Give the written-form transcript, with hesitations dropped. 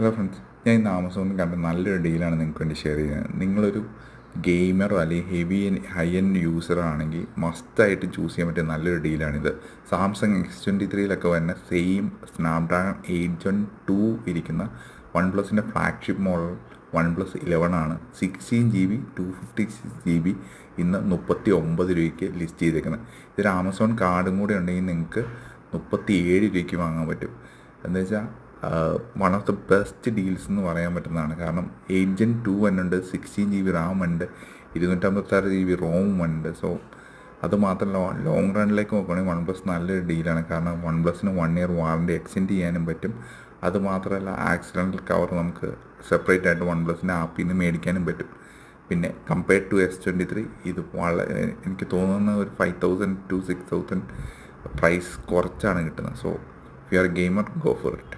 Hello friends, ഞാൻ ഇന്ന് ആമസോണിൽ കണ്ട നല്ലൊരു ഡീലാണ് നിങ്ങൾക്ക് വേണ്ടി ഷെയർ ചെയ്യുന്നത്. നിങ്ങളൊരു ഗെയിമറോ അല്ലെങ്കിൽ ഹൈ എൻഡ് യൂസറോ ആണെങ്കിൽ മസ്റ്റായിട്ട് ചൂസ് ചെയ്യാൻ പറ്റിയ നല്ലൊരു ഡീലാണിത്. സാംസങ് S23 വരുന്ന സെയിം സ്നാപ്ഡ്രാഗൺ 8 Gen 2 ഇരിക്കുന്ന വൺ പ്ലസിൻ്റെ ഫ്ലാഗ്ഷിപ്പ് മോഡൽ OnePlus 11 ആണ്. 16 GB 256 GB ഇന്ന് 39 രൂപയ്ക്ക് ലിസ്റ്റ് ചെയ്തേക്കുന്നത്. ഇതൊരു ആമസോൺ കാർഡും കൂടെ ഉണ്ടെങ്കിൽ നിങ്ങൾക്ക് 37 രൂപയ്ക്ക് വാങ്ങാൻ പറ്റും. എന്താ വെച്ചാൽ one of the best deals എന്ന് പറയാൻ പറ്റുന്നതാണ്. കാരണം 8 Gen 2 വരുന്നുണ്ട്, 16 GB റാം ഉണ്ട്, 256 GB റോമും ഉണ്ട്. സോ അത് മാത്രമല്ല, ലോങ് റണ്ണിലേക്ക് നോക്കുകയാണെങ്കിൽ വൺ പ്ലസ് നല്ലൊരു ഡീലാണ്. കാരണം വൺ പ്ലസിന് 1 year വാറണ്ടി എക്സ്റ്റെൻഡ് ചെയ്യാനും പറ്റും. അതുമാത്രമല്ല, ആക്സിഡൻ്റൽ കവർ നമുക്ക് സെപ്പറേറ്റ് ആയിട്ട് വൺ പ്ലസിൻ്റെ ആപ്പിൽ നിന്ന് മേടിക്കാനും പറ്റും. പിന്നെ കമ്പയർഡ് ടു S23 ഇത് വളരെ, എനിക്ക് തോന്നുന്ന ഒരു 5,000 to 6,000 പ്രൈസ് കുറച്ചാണ് കിട്ടുന്നത്. So if you are A gamer, go for it.